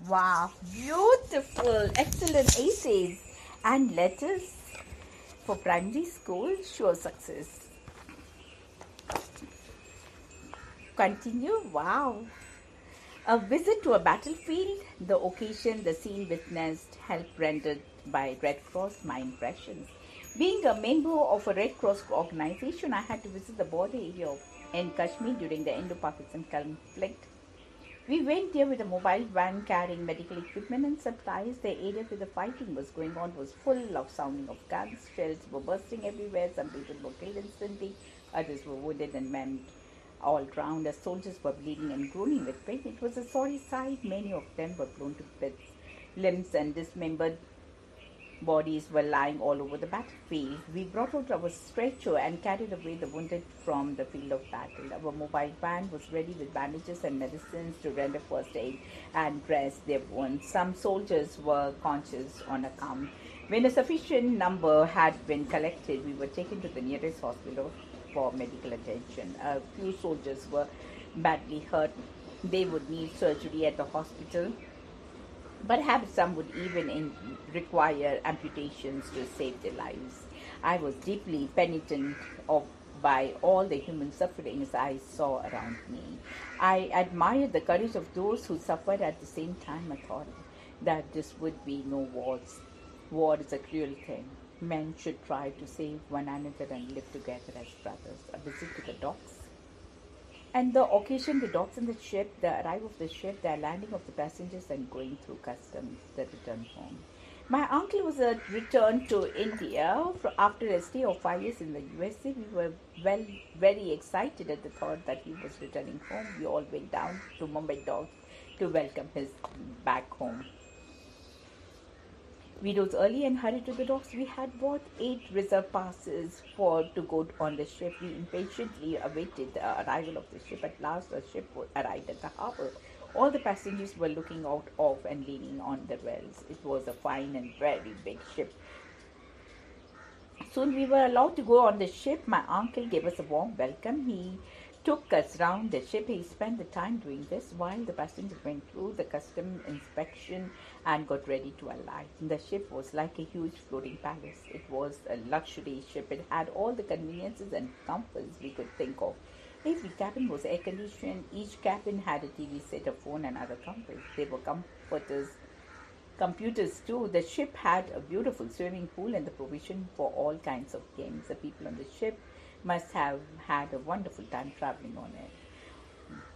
Wow, beautiful, excellent essays and letters for primary school. Sure success. Continue. Wow. A visit to a battlefield, the occasion, the scene witnessed, help rendered by Red Cross, my impressions. Being a member of a Red Cross organization, I had to visit the border area in Kashmir during the Indo-Pakistan conflict. We went there with a mobile van carrying medical equipment and supplies. The area where the fighting was going on was full of sounding of guns. Shells were bursting everywhere. Some people were killed instantly. Others were wounded and maimed all round. The soldiers were bleeding and groaning with pain. It was a sorry sight. Many of them were blown to bits. Limbs and dismembered bodies were lying all over the battlefield. We brought out our stretcher and carried away the wounded from the field of battle. Our mobile van was ready with bandages and medicines to render first aid and dress their wounds. Some soldiers were conscious on account. When a sufficient number had been collected, we were taken to the nearest hospital for medical attention. A few soldiers were badly hurt. They would need surgery at the hospital. Perhaps some would even require amputations to save their lives. I was deeply penitent by all the human sufferings I saw around me. I admired the courage of those who suffered at the same time. I thought that this would be no wars. War is a cruel thing. Men should try to save one another and live together as brothers. A visit to the docks and the occasion, the docks on the ship, the arrival of the ship, the landing of the passengers, and going through customs, the return home. My uncle was returned to India after a stay of 5 years in the USA. We were very excited at the thought that he was returning home. We all went down to Mumbai docks to welcome his back home. We rose early and hurried to the docks. We had bought 8 reserve passes to go on the ship. We impatiently awaited the arrival of the ship. At last, the ship arrived at the harbor. All the passengers were looking out of and leaning on the rails. It was a fine and very big ship. Soon we were allowed to go on the ship. My uncle gave us a warm welcome. He took us round the ship. He spent the time doing this while the passengers went through the custom inspection and got ready to alight. The ship was like a huge floating palace. It was a luxury ship. It had all the conveniences and comforts we could think of. Every cabin was air conditioned. Each cabin had a TV set, a phone, and other comforts. There were computers too. The ship had a beautiful swimming pool and the provision for all kinds of games. The people on the ship must have had a wonderful time traveling on it.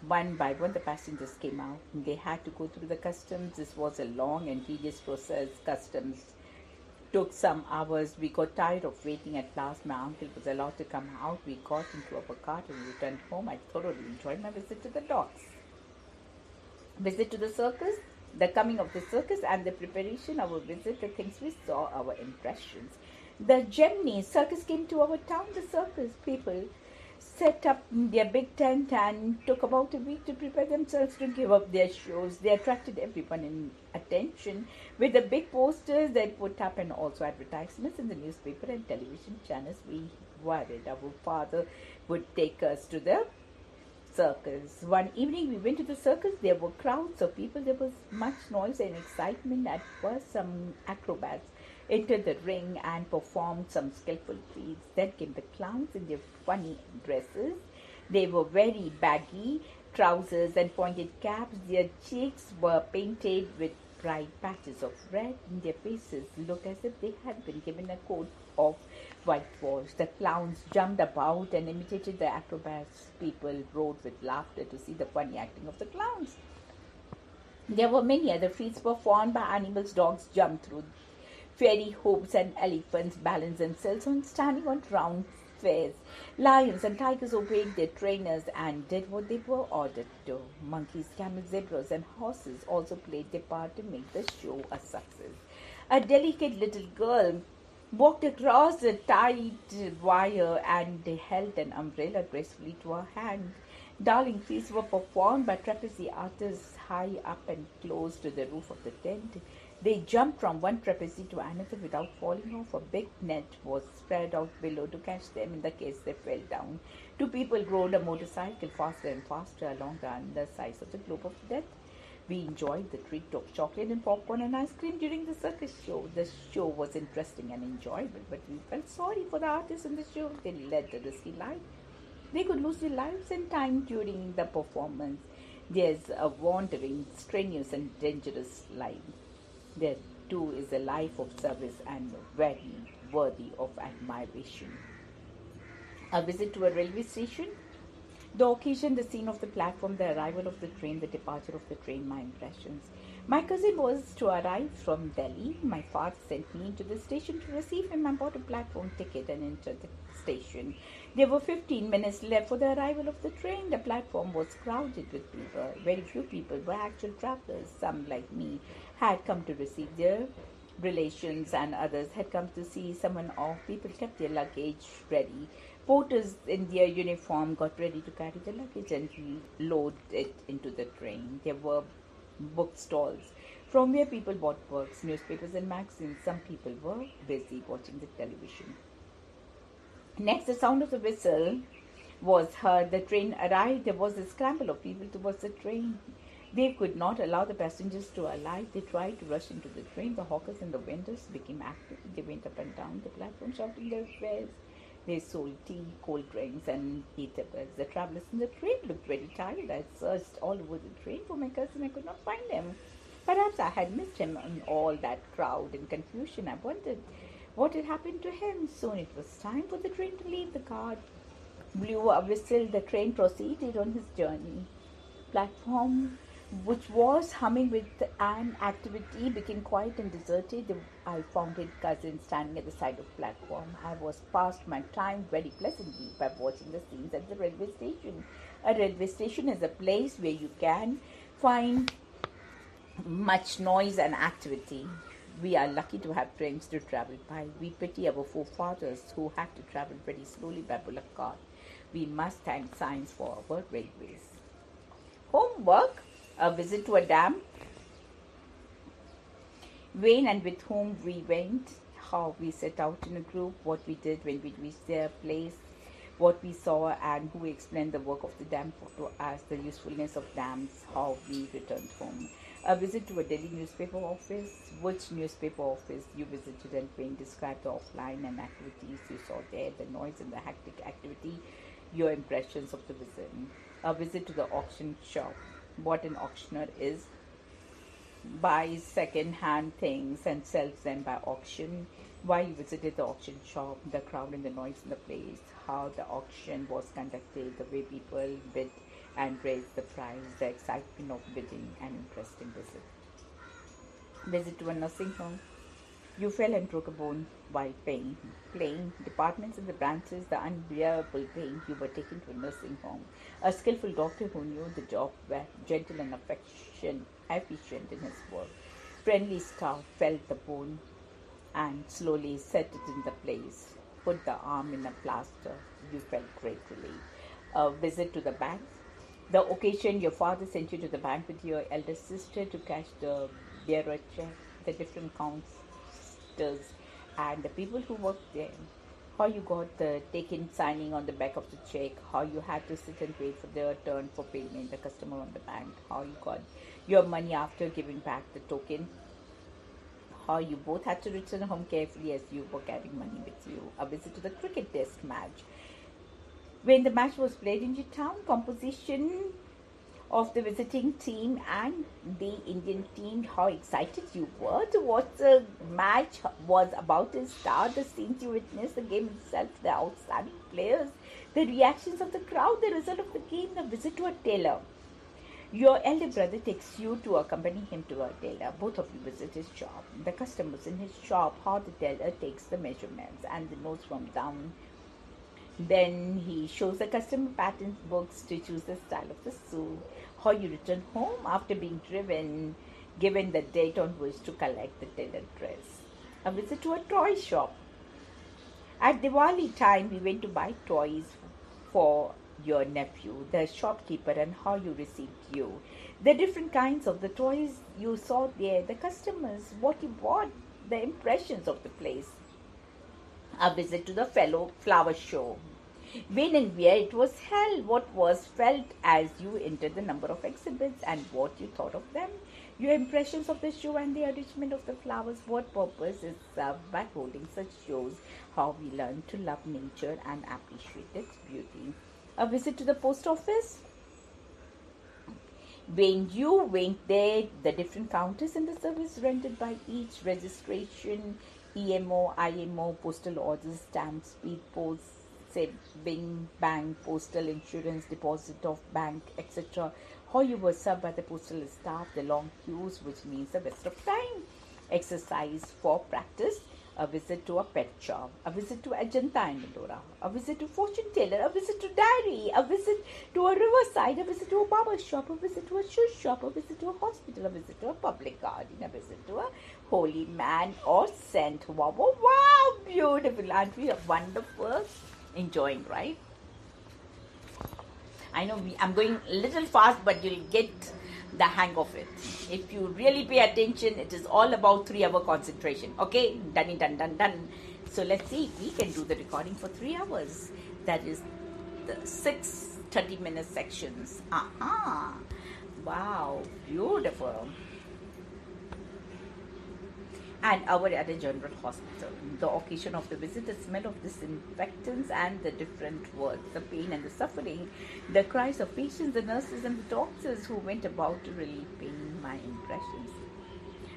One by one, the passengers came out. They had to go through the customs. This was a long and tedious process. Customs took some hours. We got tired of waiting. At last, my uncle was allowed to come out. We got into our cart and returned home. I thoroughly enjoyed my visit to the docks. Visit to the circus, the coming of the circus and the preparation, our visit, the things we saw, our impressions. The Gemini circus came to our town. The circus people set up their big tent and took about a week to prepare themselves to give up their shows. They attracted everyone in attention with the big posters they put up and also advertisements in the newspaper and television channels. We worried our father would take us to the circus. One evening we went to the circus. There were crowds of people. There was much noise and excitement. At first, some acrobats entered the ring and performed some skillful feats. Then came the clowns in their funny dresses. They were very baggy trousers and pointed caps. Their cheeks were painted with bright patches of red, and their faces looked as if they had been given a coat of whitewash. The clowns jumped about and imitated the acrobats. People roared with laughter to see the funny acting of the clowns. There were many other feats performed by animals. Dogs jumped through fairy hoops and elephants balanced themselves on standing on round fairs. Lions and tigers obeyed their trainers and did what they were ordered to. Monkeys, camels, zebras, and horses also played their part to make the show a success. A delicate little girl walked across the tight wire and held an umbrella gracefully to her hand. Darling feats were performed by trapeze artists high up and close to the roof of the tent. They jumped from one trapeze to another without falling off. A big net was spread out below to catch them in the case they fell down. 2 people rode a motorcycle faster and faster along the underside of the globe of death. We enjoyed the treat of chocolate and popcorn and ice cream during the circus show. The show was interesting and enjoyable, but we felt sorry for the artists in the show. They led a risky life. They could lose their lives and time during the performance. There's a wandering, strenuous, and dangerous life. There too is a life of service and very worthy of admiration. A visit to a railway station, the occasion, the scene of the platform, the arrival of the train, the departure of the train, my impressions. My cousin was to arrive from Delhi. My father sent me into the station to receive him. I bought a platform ticket and entered the station. There were 15 minutes left for the arrival of the train. The platform was crowded with people. Very few people were actual travelers. Some, like me, had come to receive their relations and others had come to see someone off. People kept their luggage ready. Porters in their uniform got ready to carry the luggage and load it into the train. There were bookstores from where people bought books, newspapers, and magazines. Some people were busy watching the television. Next, the sound of the whistle was heard. The train arrived. There was a scramble of people towards the train. They could not allow the passengers to alight. They tried to rush into the train. The hawkers and the vendors became active. They went up and down the platform shouting their wares. They sold tea, cold drinks, and eatables. The travelers in the train looked very tired. I searched all over the train for my cousin. I could not find him. Perhaps I had missed him in all that crowd and confusion. I wondered what had happened to him. Soon it was time for the train to leave. The guard blew a whistle. The train proceeded on his journey. Platform, which was humming with an activity, became quiet and deserted. I found his cousin standing at the side of the platform. I was past my time very pleasantly by watching the scenes at the railway station. A railway station is a place where you can find much noise and activity. We are lucky to have trains to travel by. We pity our forefathers who had to travel very slowly by bullock cart. We must thank science for our railways. Homework, a visit to a dam, when and with whom we went, how we set out in a group, what we did when we reached their place, what we saw, and who explained the work of the dam to us, the usefulness of dams, how we returned home. A visit to a Delhi newspaper office, which newspaper office you visited and when, describe the offline and activities you saw there, the noise and the hectic activity, your impressions of the visit. A visit to the auction shop, what an auctioneer is, buys second-hand things and sells them by auction. Why you visited the auction shop, the crowd and the noise in the place, how the auction was conducted, the way people bid and raised the price, the excitement of bidding, an interesting visit. Visit to a nursing home. You fell and broke a bone while playing. Departments in the branches, the unbearable pain. You were taken to a nursing home. A skillful doctor who knew the job, were gentle and efficient in his work. Friendly staff felt the bone and slowly set it in the place. Put the arm in a plaster. You felt great relief. A visit to the bank. The occasion your father sent you to the bank with your elder sister to cash the bearer check. The different counters and the people who worked there. How you got the taken signing on the back of the check. How you had to sit and wait for their turn for payment. The customer on the bank. How you got your money after giving back the token. How you both had to return home carefully as you were carrying money with you. A visit to the cricket test match. When the match was played in your town, composition of the visiting team and the Indian team, how excited you were to watch the match was about to start, the scenes you witnessed, the game itself, the outstanding players, the reactions of the crowd, the result of the game, the visit to a tailor. Your elder brother takes you to accompany him to a tailor. Both of you visit his shop. The customers in his shop, how the tailor takes the measurements and the notes from down. Then he shows the customer pattern books to choose the style of the suit. How you return home after being given the date on which to collect the tailored dress. A visit to a toy shop. At Diwali time, we went to buy toys for your nephew, the shopkeeper, and how you received you. The different kinds of the toys you saw there, the customers, what you bought, the impressions of the place. A visit to the flower show. When and where it was held, what was felt as you entered the number of exhibits, and what you thought of them, your impressions of the show and the arrangement of the flowers, what purpose is served by holding such shows, how we learn to love nature and appreciate its beauty. A visit to the post office. When you went there, the different counters and the service rendered by each registration, EMO, IMO, postal orders, stamp, speed post, saving bank, postal insurance, deposit of bank, etc. How you were served by the postal staff, the long queues, which means a waste of time. Exercise for practice. A visit to a pet shop, a visit to Ajanta and Ellora, a visit to fortune teller, a visit to dairy, a visit to a riverside, a visit to a barber shop, a visit to a shoe shop, a visit to a hospital, a visit to a public garden, a visit to a holy man or saint. Wow, wow, wow, beautiful. Aren't we wonderful? Enjoying, right? I know I'm going a little fast, but you'll get the hang of it. If you really pay attention, it is all about 3 hour concentration. Okay, done, done, done, done. So let's see if we can do the recording for 3 hours. That is the 6 30-minute sections. Aha! Wow, beautiful. And our at a general hospital. The occasion of the visit, the smell of disinfectants and the different words, the pain and the suffering, the cries of patients, the nurses and the doctors who went about to relieve pain, my impressions.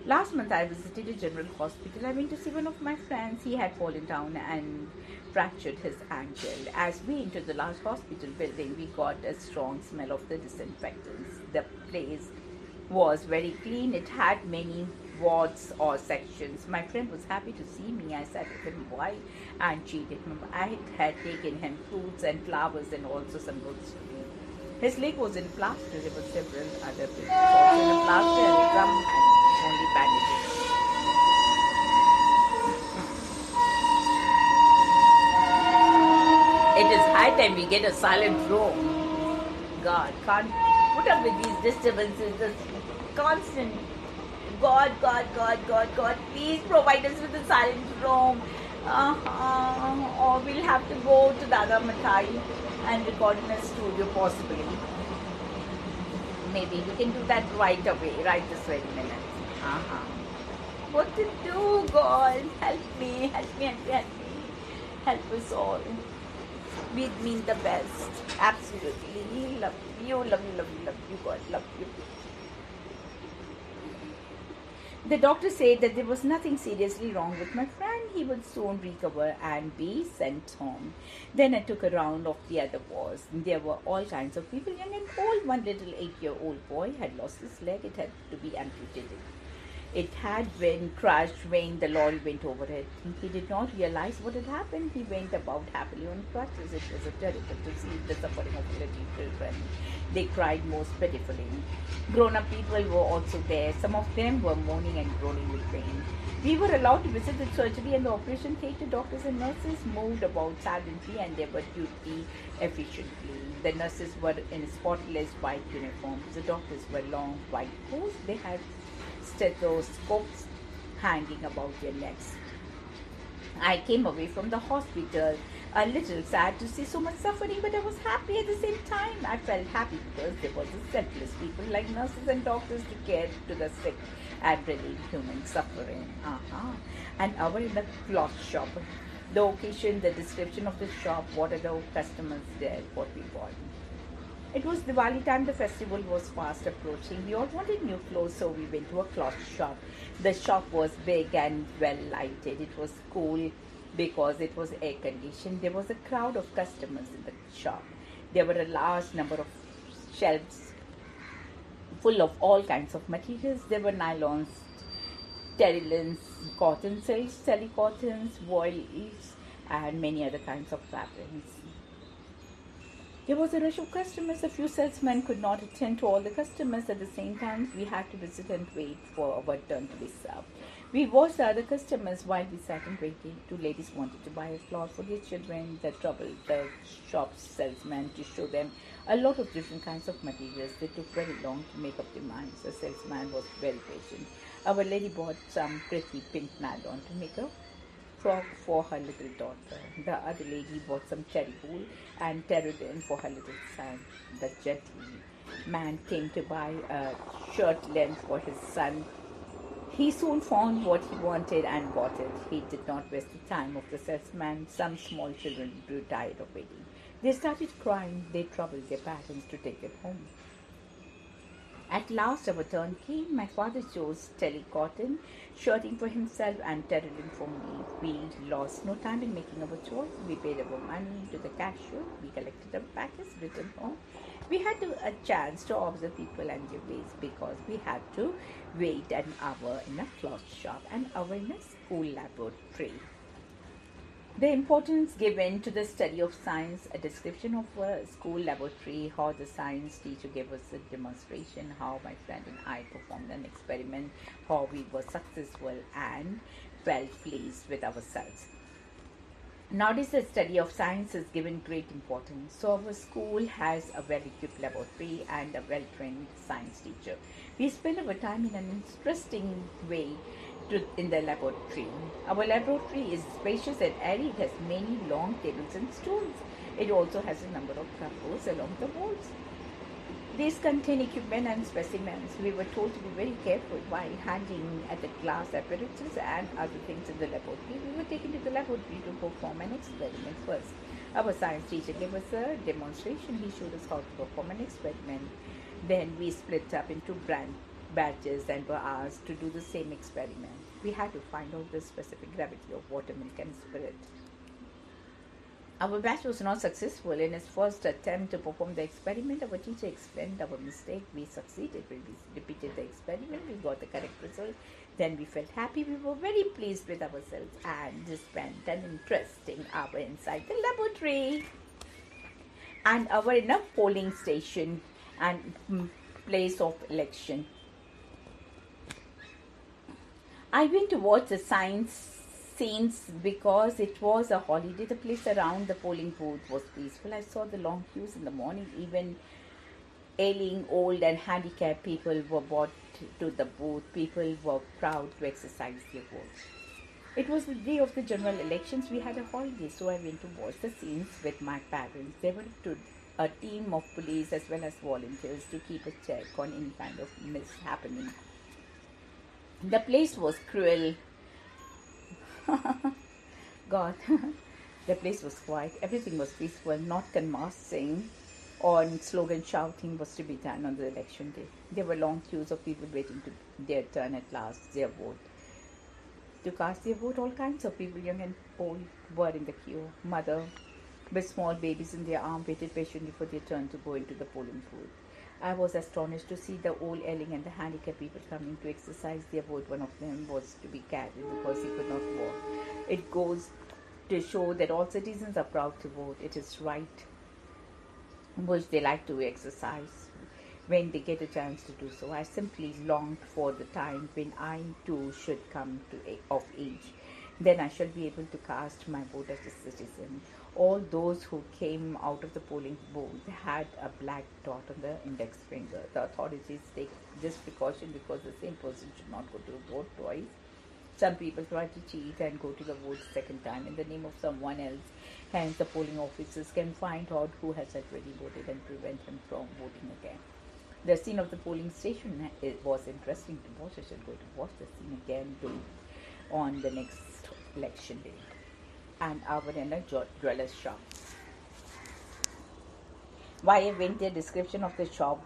Last month I visited a general hospital. I went to see one of my friends. He had fallen down and fractured his ankle. As we entered the large hospital building, we got a strong smell of the disinfectants. The place was very clean. It had many wards or sections. My friend was happy to see me. I sat with him while and treated him. I had taken him fruits and flowers and also some books to read. His leg was in plaster. There were several other places also in a plaster and some had only bandages. It is high time we get a silent room. God can't put up with these disturbances. This constant God, God, God, God, God, please provide us with a silent room. Or we'll have to go to Dada Mathai and record in a studio possibly. Maybe we can do that right away, right this very minute. What to do, God? Help me, help me, help me, help me. Help us all. We mean the best. Absolutely. Love you, love you, love you, love you, God, love you. The doctor said that there was nothing seriously wrong with my friend. He would soon recover and be sent home. Then I took a round of the other wards. There were all kinds of people, young and old. One little 8-year-old boy had lost his leg. It had to be amputated. It had been crushed when the lorry went over it. He did not realize what had happened. He went about happily on crutches. It was terrible to see the suffering of little children. They cried most pitifully. Grown-up people were also there. Some of them were moaning and groaning with pain. We were allowed to visit the surgery and the operation theatre. Doctors and nurses moved about silently and they were duty efficiently. The nurses were in spotless white uniforms. The doctors were long white coats. They had stethoscopes hanging about their necks. I came away from the hospital a little sad to see so much suffering, but I was happy at the same time. I felt happy because there was a selfless people like nurses and doctors to care to the sick and relieve human suffering. An hour in the cloth shop. The occasion, the description of the shop, what are the customers there, what we bought. It was Diwali time, the festival was fast approaching. We all wanted new clothes, so we went to a cloth shop. The shop was big and well lighted. It was cool because it was air conditioned. There was a crowd of customers in the shop. There were a large number of shelves full of all kinds of materials. There were nylons, terylins, cotton silks, telecottons, voiles, and many other kinds of fabrics. There was a rush of customers. A few salesmen could not attend to all the customers at the same time. We had to visit and wait for our turn to be served. We watched the other customers while we sat and waited. 2 ladies wanted to buy a cloth for their children. They troubled the shop salesman to show them a lot of different kinds of materials. They took very long to make up their minds. The salesman was very patient. Our lady bought some pretty pink nylon to make a frock for her little daughter. The other lady bought some cherry wool and pterodin for her little son. The gentleman came to buy a shirt length for his son. He soon found what he wanted and bought it. He did not waste the time of the salesman. Some small children grew tired of waiting. They started crying. They troubled their parents to take them home. At last our turn came. My father chose terrycotton shirting for himself and pterodin for me. We lost no time in making our choice. We paid our money to the cashier. We collected our packets, returned home. We had a chance to observe people and their ways because we had to wait an hour in a cloth shop, an hour in a school laboratory. The importance given to the study of science, a description of a school laboratory, how the science teacher gave us a demonstration, how my friend and I performed an experiment, how we were successful and felt pleased with ourselves. Nowadays, the study of science is given great importance. So, our school has a well-equipped laboratory and a well-trained science teacher. We spend our time in an interesting way in the laboratory. Our laboratory is spacious and airy. It has many long tables and stools. It also has a number of cupboards along the walls. These contain equipment and specimens. We were told to be very careful while handling at the glass apparatus and other things in the laboratory. We were taken to the laboratory to perform an experiment first. Our science teacher gave us a demonstration. He showed us how to perform an experiment. Then we split up into batches and were asked to do the same experiment. We had to find out the specific gravity of water, milk and spirit. Our batch was not successful in its first attempt to perform the experiment. Our teacher explained our mistake. We succeeded. When we repeated the experiment, we got the correct result. Then we felt happy. We were very pleased with ourselves and spent an interesting hour inside the laboratory. And our in a polling station and place of election. I went to watch the science scenes because it was a holiday. The place around the polling booth was peaceful. I saw the long queues in the morning. Even ailing, old and handicapped people were brought to the booth. People were proud to exercise their votes. It was the day of the general elections. We had a holiday, so I went to watch the scenes with my parents. There were a team of police as well as volunteers to keep a check on any kind of mishappening. The place was cruel. God, the place was quiet. Everything was peaceful. Not conversing or slogan shouting was to be done on the election day. There were long queues of people waiting to their turn at last, their vote. To cast their vote, all kinds of people, young and old, were in the queue. Mother with small babies in their arms waited patiently for their turn to go into the polling booth. I was astonished to see the old, ailing and the handicapped people coming to exercise their vote. One of them was to be carried because he could not walk. It goes to show that all citizens are proud to vote. It is right, which they like to exercise when they get a chance to do so. I simply longed for the time when I too should come of age. Then I shall be able to cast my vote as a citizen. All those who came out of the polling booth had a black dot on the index finger. The authorities take this precaution because the same person should not go to vote twice. Some people try to cheat and go to the vote second time in the name of someone else. Hence, the polling officers can find out who has already voted and prevent him from voting again. The scene of the polling station, it was interesting to watch. I should go to watch the scene again on the next election day. And I were in a jeweller's shop. Why I went there, description of the shop,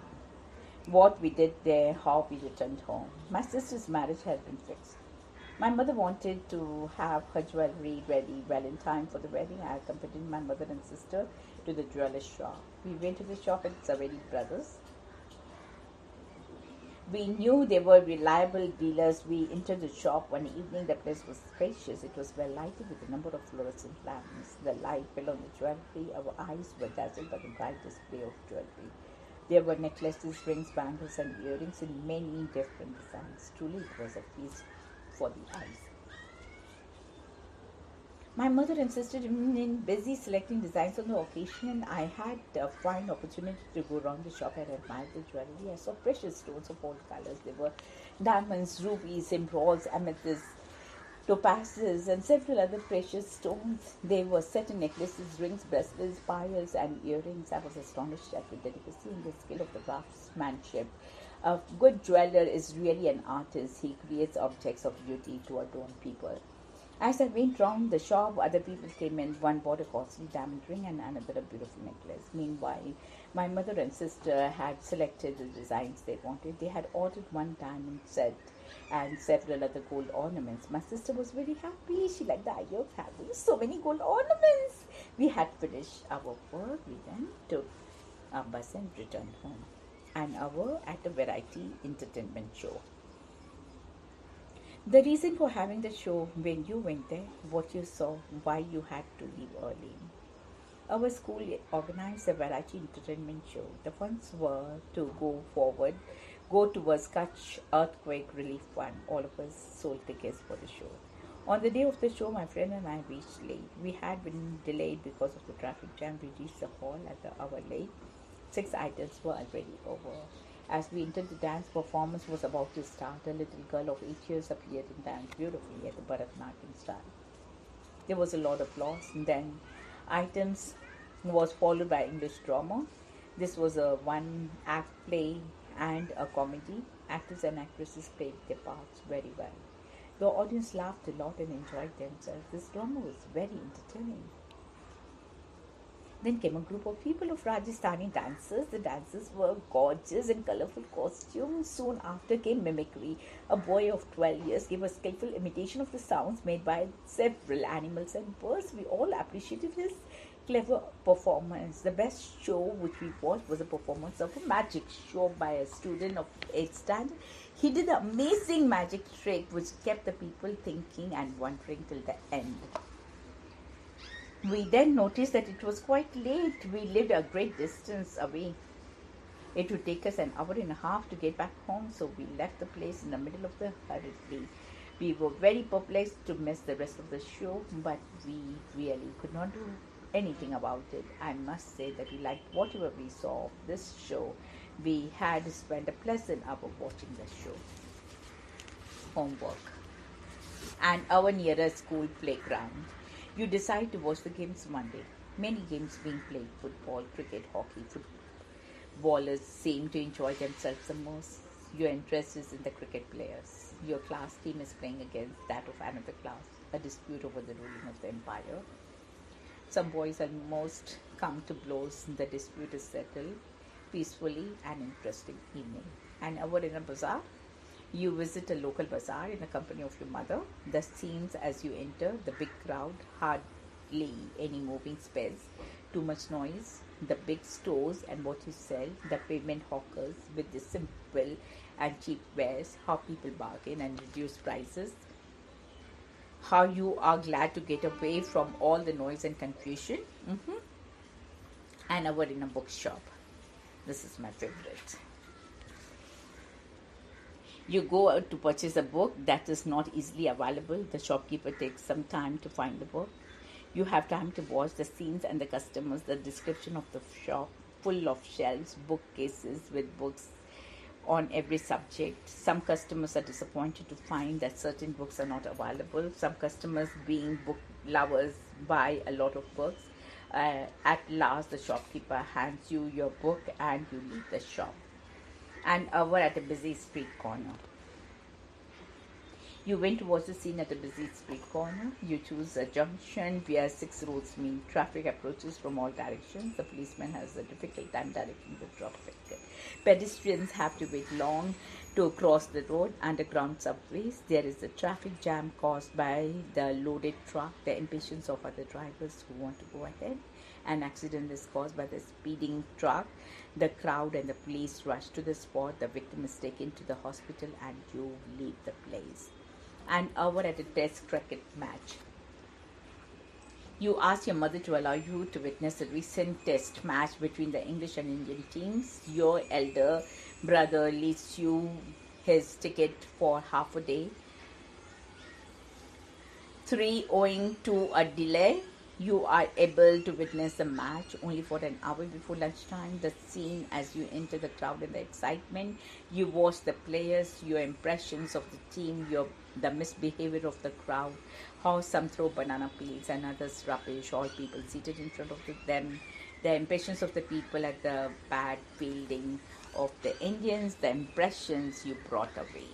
what we did there, how we returned home. My sister's marriage had been fixed. My mother wanted to have her jewelry ready well in time for the wedding. I accompanied my mother and sister to the jeweller's shop. We went to the shop at Zaveri Brothers. We knew they were reliable dealers. We entered the shop one evening. The place was spacious. It was well lighted with a number of fluorescent lamps. The light fell on the jewelry. Our eyes were dazzled by the bright display of jewelry. There were necklaces, rings, bangles, and earrings in many different designs. Truly, it was a feast for the eyes. My mother insisted in busy selecting designs on the occasion. I had a fine opportunity to go around the shop and admire the jewelry. I saw precious stones of all colors. There were diamonds, rubies, emeralds, amethysts, topazes, and several other precious stones. They were set in necklaces, rings, bracelets, piles, and earrings. I was astonished at the delicacy and the skill of the craftsmanship. A good jeweler is really an artist. He creates objects of beauty to adorn people. As I went round the shop, other people came in. One bought a costly diamond ring and another a beautiful necklace. Meanwhile, my mother and sister had selected the designs they wanted. They had ordered one diamond set and several other gold ornaments. My sister was very happy. She liked the idea of having so many gold ornaments. We had finished our work. We then took our bus and returned home. An hour at a variety entertainment show. The reason for having the show, when you went there, what you saw, why you had to leave early. Our school organized a variety entertainment show. The funds were to go towards Kutch Earthquake Relief Fund. All of us sold tickets for the show. On the day of the show, my friend and I reached late. We had been delayed because of the traffic jam. We reached the hall at the hour late. 6 items were already over. As we entered, the dance performance was about to start. A little girl of 8 years appeared and danced beautifully at the Bharatanatyam style. There was a lot of applause. And then items was followed by English drama. This was a one-act play and a comedy. Actors and actresses played their parts very well. The audience laughed a lot and enjoyed themselves. This drama was very entertaining. Then came a group of people of Rajasthani dancers. The dancers were gorgeous in colorful costumes. Soon after came mimicry. A boy of 12 years gave a skillful imitation of the sounds made by several animals and birds. We all appreciated his clever performance. The best show which we watched was a performance of a magic show by a student of 8th standard. He did an amazing magic trick which kept the people thinking and wondering till the end. We then noticed that it was quite late. We lived a great distance away. It would take us an hour and a half to get back home, so we left the place in the middle of the hurriedly. We were very perplexed to miss the rest of the show, but we really could not do anything about it. I must say that we liked whatever we saw of this show. We had spent a pleasant hour watching the show. Homework. And our nearest school playground. You decide to watch the games Monday. Many games being played: football, cricket, hockey. Footballers seem to enjoy themselves the most. Your interest is in the cricket players. Your class team is playing against that of another class. A dispute over the ruling of the empire. Some boys almost come to blows. The dispute is settled peacefully. An interesting evening. An hour in a bazaar. You visit a local bazaar in the company of your mother. The scenes as you enter, the big crowd, hardly any moving space, too much noise, the big stores and what you sell, the pavement hawkers with the simple and cheap wares, how people bargain and reduce prices, how you are glad to get away from all the noise and confusion. An hour in a bookshop. This is my favorite. You go out to purchase a book that is not easily available. The shopkeeper takes some time to find the book. You have time to watch the scenes and the customers, the description of the shop, full of shelves, bookcases with books on every subject. Some customers are disappointed to find that certain books are not available. Some customers, being book lovers, buy a lot of books. At last, the shopkeeper hands you your book and you leave the shop. An hour at a busy street corner. You went to watch the scene at a busy street corner. You choose a junction where 6 roads meet. Traffic approaches from all directions. The policeman has a difficult time directing the traffic. Pedestrians have to wait long to cross the road. Underground subways. There is a traffic jam caused by the loaded truck, the impatience of other drivers who want to go ahead. An accident is caused by the speeding truck. The crowd and the police rush to the spot. The victim is taken to the hospital and you leave the place. An hour at a test cricket match. You ask your mother to allow you to witness a recent test match between the English and Indian teams. Your elder brother leaves you his ticket for half a day. 3 owing to a delay. You are able to witness the match only for an hour before lunchtime. The scene as you enter the crowd and the excitement. You watch the players, your impressions of the team, the misbehavior of the crowd, how some throw banana peels and others rubbish, all people seated in front of them, the impressions of the people at the bad fielding of the Indians, the impressions you brought away.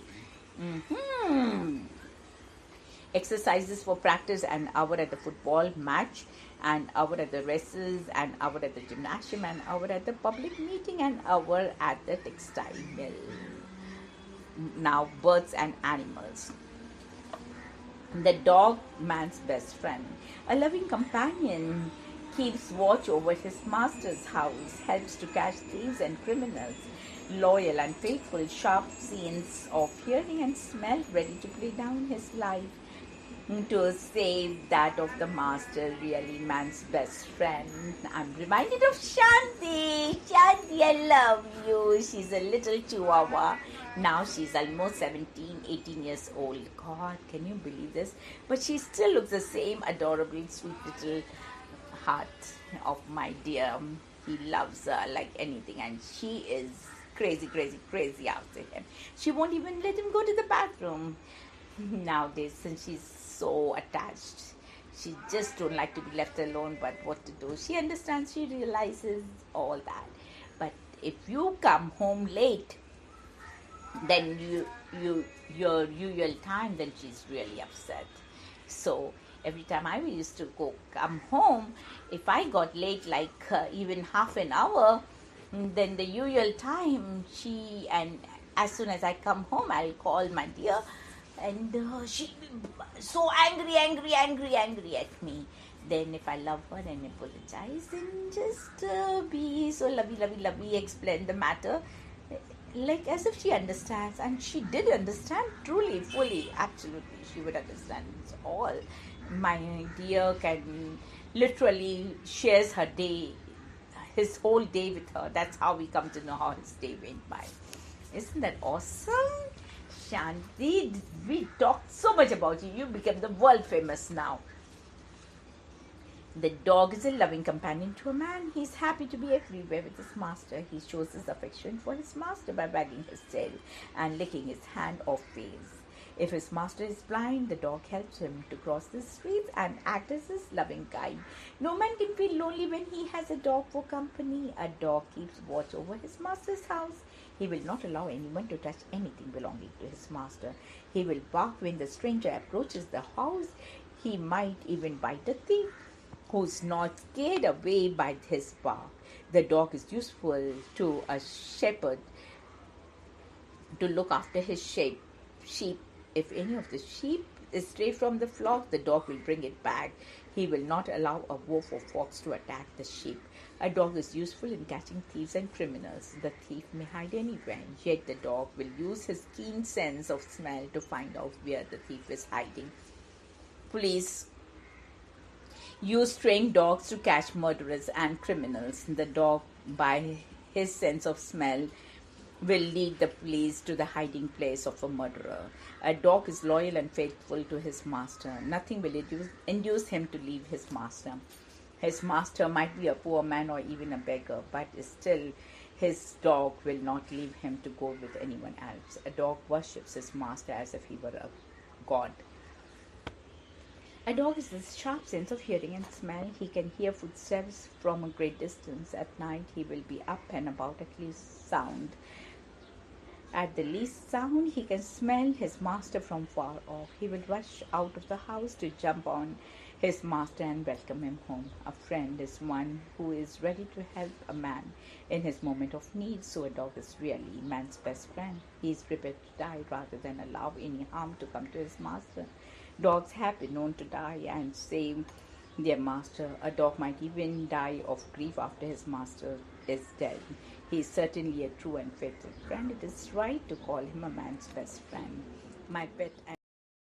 Exercises for practice, an hour at the football match, an hour at the races, an hour at the gymnasium, an hour at the public meeting, an hour at the textile mill. Now, birds and animals. The dog, man's best friend. A loving companion, keeps watch over his master's house, helps to catch thieves and criminals. Loyal and faithful, sharp sense of hearing and smell, ready to lay down his life to save that of the master, really man's best friend. I'm reminded of Shanti. Shanti, I love you. She's a little chihuahua. Now she's almost 17, 18 years old. God, can you believe this? But she still looks the same adorable, sweet little heart of my dear. He loves her like anything, and she is crazy, crazy, crazy after him. She won't even let him go to the bathroom nowadays, since she's so attached. She just don't like to be left alone, but what to do? She understands, she realizes all that. But if you come home late, then your usual time, then she's really upset. So every time I used to come home, if I got late like even half an hour, then the usual time and as soon as I come home, I'll call my dear, and she so angry at me. Then if I love her and apologize and just be so lovey, explain the matter like as if she understands, and she did understand truly, fully, absolutely. She would understand it's all. My dear can literally shares her day, his whole day with her. That's how we come to know how his day went by. Isn't that awesome? Shanti, we talked so much about you. You became the world famous now. The dog is a loving companion to a man. He is happy to be everywhere with his master. He shows his affection for his master by wagging his tail and licking his hand or face. If his master is blind, the dog helps him to cross the streets and acts as his loving guide. No man can feel lonely when he has a dog for company. A dog keeps watch over his master's house. He will not allow anyone to touch anything belonging to his master. He will bark when the stranger approaches the house. He might even bite a thief who's not scared away by his bark. The dog is useful to a shepherd to look after his sheep. If any of the sheep is stray from the flock, the dog will bring it back. He will not allow a wolf or fox to attack the sheep. A dog is useful in catching thieves and criminals. The thief may hide anywhere, yet the dog will use his keen sense of smell to find out where the thief is hiding. Police use trained dogs to catch murderers and criminals. The dog, by his sense of smell, will lead the police to the hiding place of a murderer. A dog is loyal and faithful to his master. Nothing will induce him to leave his master. His master might be a poor man or even a beggar, but still his dog will not leave him to go with anyone else. A dog worships his master as if he were a god. A dog has a sharp sense of hearing and smell. He can hear footsteps from a great distance. At night, he will be up and about at least sound. At the least sound, he can smell his master from far off. He will rush out of the house to jump on his master and welcome him home. A friend is one who is ready to help a man in his moment of need. So a dog is really man's best friend. He is prepared to die rather than allow any harm to come to his master. Dogs have been known to die and save their master. A dog might even die of grief after his master is dead. He is certainly a true and faithful friend. It is right to call him a man's best friend. My pet